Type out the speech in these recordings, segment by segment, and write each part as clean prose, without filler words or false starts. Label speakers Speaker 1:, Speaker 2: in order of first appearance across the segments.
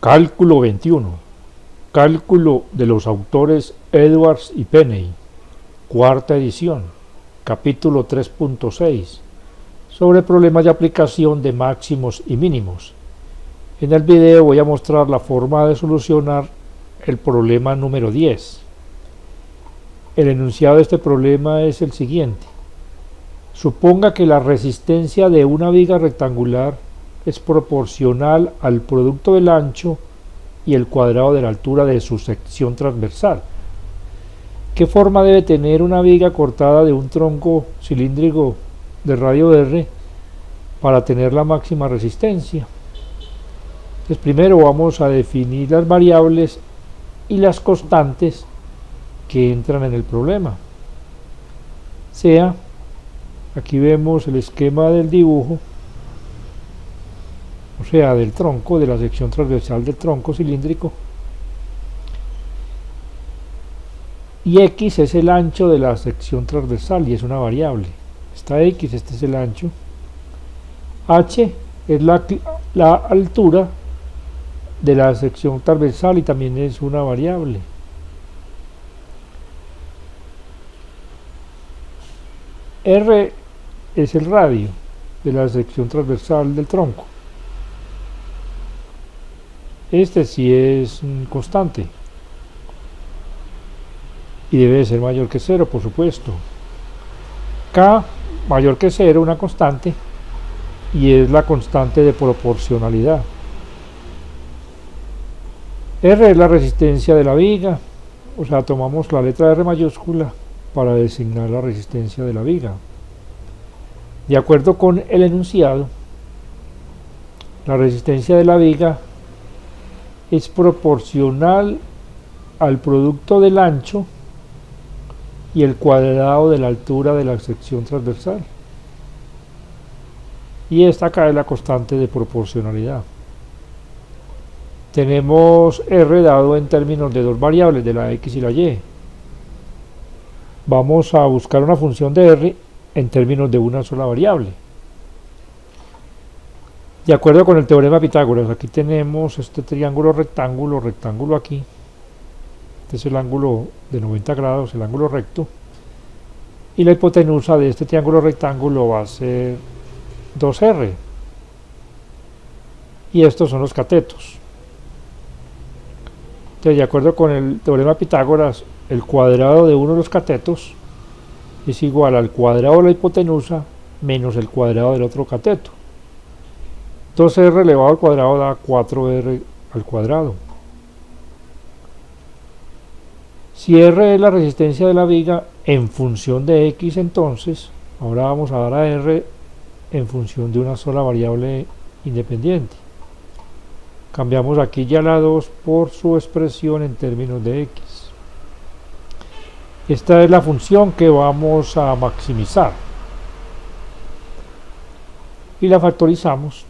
Speaker 1: Cálculo 21. Cálculo de los autores Edwards y Penney. Cuarta edición. Capítulo 3.6. Sobre problemas de aplicación de máximos y mínimos. En el video voy a mostrar la forma de solucionar el problema número 10. El enunciado de este problema es el siguiente. Suponga que la resistencia de una viga rectangular es proporcional al producto del ancho y el cuadrado de la altura de su sección transversal. ¿Qué forma debe tener una viga cortada de un tronco cilíndrico de radio R para tener la máxima resistencia? Pues primero vamos a definir las variables y las constantes que entran en el problema. Aquí vemos el esquema del dibujo, o sea, del tronco, de la sección transversal del tronco cilíndrico, y X es el ancho de la sección transversal y es una variable. Esta X, este es el ancho. H es la altura de la sección transversal y también es una variable. R es el radio de la sección transversal del tronco. Este sí es constante y debe ser mayor que 0, por supuesto. K mayor que 0, una constante, y es la constante de proporcionalidad. R es la resistencia de la viga, o sea, tomamos la letra R mayúscula para designar la resistencia de la viga. De acuerdo con el enunciado, la resistencia de la viga es proporcional al producto del ancho y el cuadrado de la altura de la sección transversal. Y esta acá es la constante de proporcionalidad. Tenemos R dado en términos de dos variables, de la X y la Y. Vamos a buscar una función de R en términos de una sola variable. De acuerdo con el teorema de Pitágoras, aquí tenemos este triángulo rectángulo aquí. Este es el ángulo de 90 grados, el ángulo recto. Y la hipotenusa de este triángulo rectángulo va a ser 2R. Y estos son los catetos. Entonces, de acuerdo con el teorema de Pitágoras, el cuadrado de uno de los catetos es igual al cuadrado de la hipotenusa menos el cuadrado del otro cateto. 2R elevado al cuadrado da 4R al cuadrado. Si R es la resistencia de la viga en función de X, entonces ahora vamos a dar a R en función de una sola variable independiente. Cambiamos aquí ya la 2 por su expresión en términos de X. Esta es la función que vamos a maximizar. Y la factorizamos.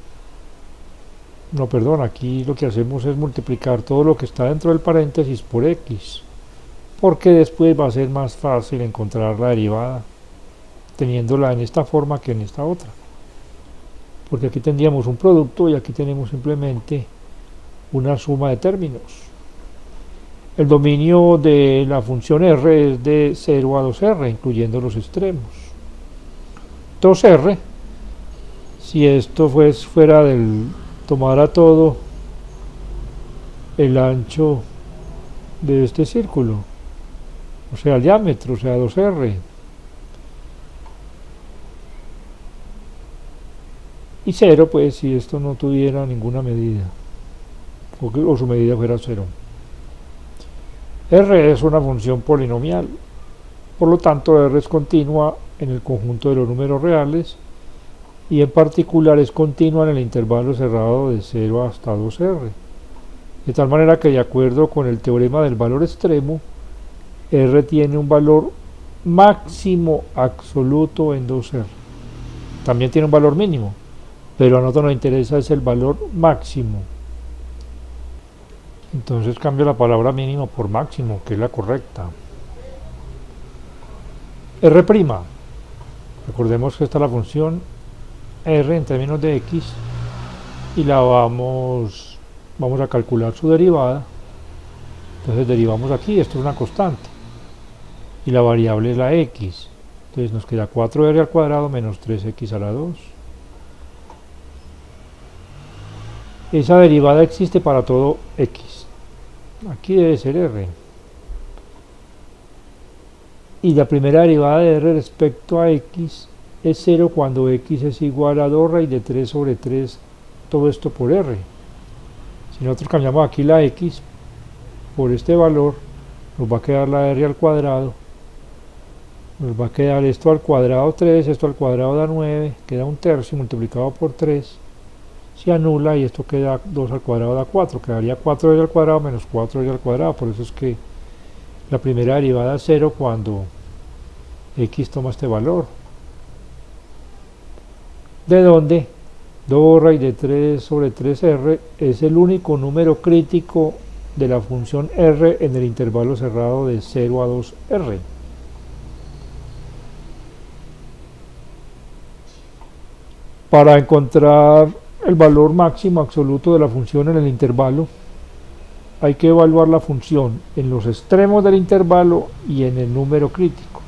Speaker 1: No, perdón, aquí lo que hacemos es multiplicar todo lo que está dentro del paréntesis por X. Porque después va a ser más fácil encontrar la derivada teniéndola en esta forma que en esta otra. Porque aquí tendríamos un producto y aquí tenemos simplemente una suma de términos. El dominio de la función R es de 0 a 2R, incluyendo los extremos. 2R, si esto fuera tomara todo el ancho de este círculo, o sea, el diámetro, o sea, 2R. Y 0, pues, si esto no tuviera ninguna medida, o su medida fuera 0. R es una función polinomial, por lo tanto R es continua en el conjunto de los números reales y en particular es continua en el intervalo cerrado de 0 hasta 2R, de tal manera que de acuerdo con el teorema del valor extremo, R tiene un valor máximo absoluto en 2R. También tiene un valor mínimo, pero a nosotros nos interesa es el valor máximo. Entonces cambio la palabra mínimo por máximo, que es la correcta. R'. Recordemos que esta es la función R en términos de X y la vamos vamos a calcular su derivada. Entonces derivamos aquí, esto es una constante y la variable es la x, entonces nos queda 4r al cuadrado menos 3x a la 2. Esa derivada existe para todo x, aquí debe ser r, y la primera derivada de r respecto a x es 0 cuando x es igual a 2 raíz de 3 sobre 3, todo esto por r. Si nosotros cambiamos aquí la x por este valor, nos va a quedar la r al cuadrado, nos va a quedar esto al cuadrado 3, esto al cuadrado da 9, queda un tercio multiplicado por 3, se anula y esto queda 2 al cuadrado da 4, quedaría 4r al cuadrado menos 4r al cuadrado, por eso es que la primera derivada es 0 cuando x toma este valor. ¿De dónde? 2 raíz de 3 sobre 3r es el único número crítico de la función r en el intervalo cerrado de 0 a 2r. Para encontrar el valor máximo absoluto de la función en el intervalo, hay que evaluar la función en los extremos del intervalo y en el número crítico.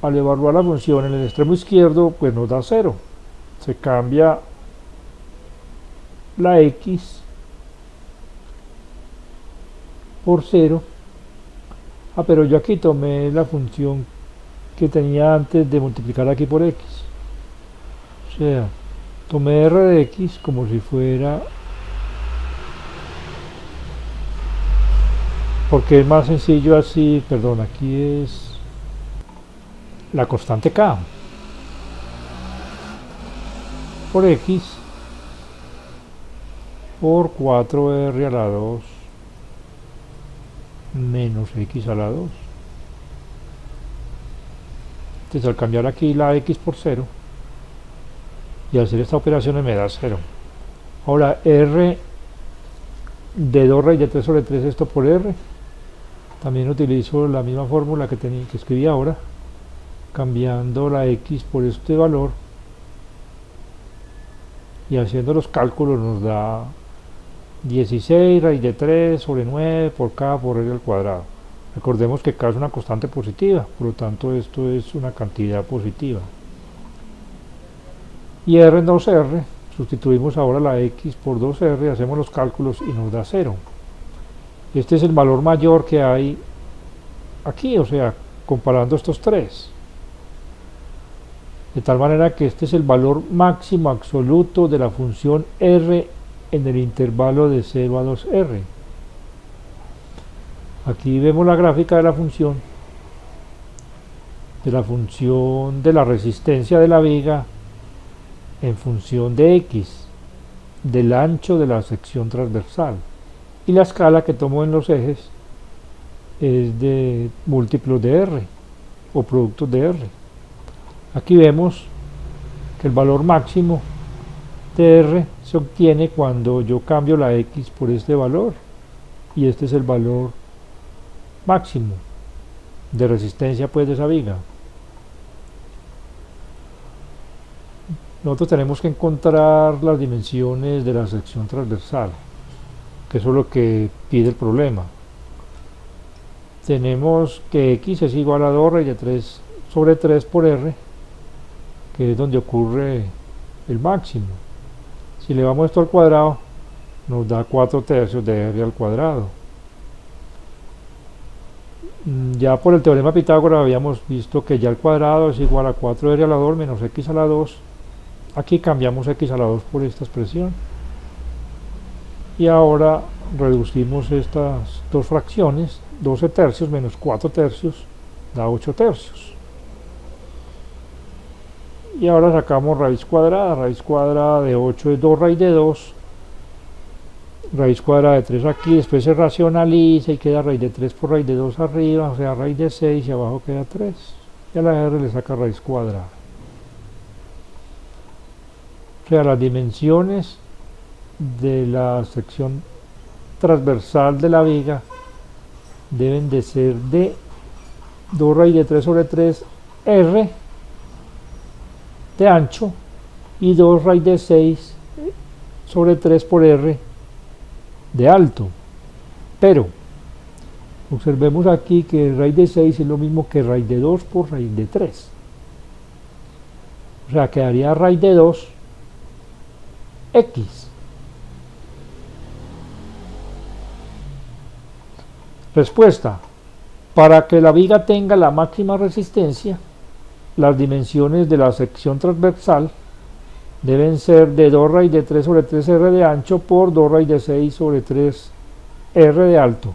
Speaker 1: Al evaluar la función en el extremo izquierdo, pues nos da 0. Se cambia la x por 0. Pero yo aquí tomé la función que tenía antes de multiplicar aquí por x. O sea, tomé r de x como si fuera, porque es más sencillo así, perdón, aquí es la constante k por x por 4r a la 2 menos x a la 2. Entonces al cambiar aquí la x por 0 y hacer esta operación me da 0. Ahora r de 2 raíz de 3 sobre 3, esto por r, también utilizo la misma fórmula que escribí ahora, cambiando la x por este valor y haciendo los cálculos nos da 16 raíz de 3 sobre 9 por k por r al cuadrado. Recordemos que k es una constante positiva, por lo tanto esto es una cantidad positiva. Y r en 2r, sustituimos ahora la x por 2r, hacemos los cálculos y nos da 0. Este es el valor mayor que hay aquí, o sea, comparando estos tres. De tal manera que este es el valor máximo absoluto de la función r en el intervalo de 0 a 2r. Aquí vemos la gráfica de la función de la resistencia de la viga en función de x, del ancho de la sección transversal, y la escala que tomo en los ejes es de múltiplos de r o productos de r. Aquí vemos que el valor máximo de r se obtiene cuando yo cambio la x por este valor, y este es el valor máximo de resistencia pues de esa viga. Nosotros tenemos que encontrar las dimensiones de la sección transversal, que eso es lo que pide el problema. Tenemos que x es igual a 2 raíz de 3 sobre 3 por r, que es donde ocurre el máximo. Si elevamos esto al cuadrado, nos da 4 tercios de r al cuadrado. Ya por el teorema de Pitágoras habíamos visto que ya el cuadrado es igual a 4r a la 2 menos x a la 2. Aquí cambiamos x a la 2 por esta expresión. Y ahora reducimos estas dos fracciones, 12 tercios menos 4 tercios da 8 tercios. Y ahora sacamos raíz cuadrada de 8 es 2 raíz de 2, raíz cuadrada de 3 aquí, después se racionaliza y queda raíz de 3 por raíz de 2 arriba, o sea raíz de 6 y abajo queda 3, y a la r le saca raíz cuadrada. O sea, las dimensiones de la sección transversal de la viga deben de ser de 2 raíz de 3 sobre 3 r de ancho y 2 raíz de 6 sobre 3 por r de alto. Pero observemos aquí que raíz de 6 es lo mismo que raíz de 2 por raíz de 3. O sea, quedaría raíz de 2 x. Respuesta. Para que la viga tenga la máxima resistencia, las dimensiones de la sección transversal deben ser de 2 raíz de 3 sobre 3r de ancho por 2 raíz de 6 sobre 3r de alto.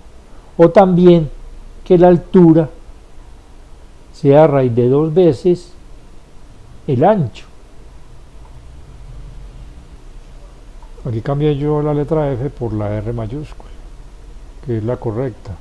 Speaker 1: O también que la altura sea raíz de 2 veces el ancho. Aquí cambié yo la letra F por la R mayúscula, que es la correcta.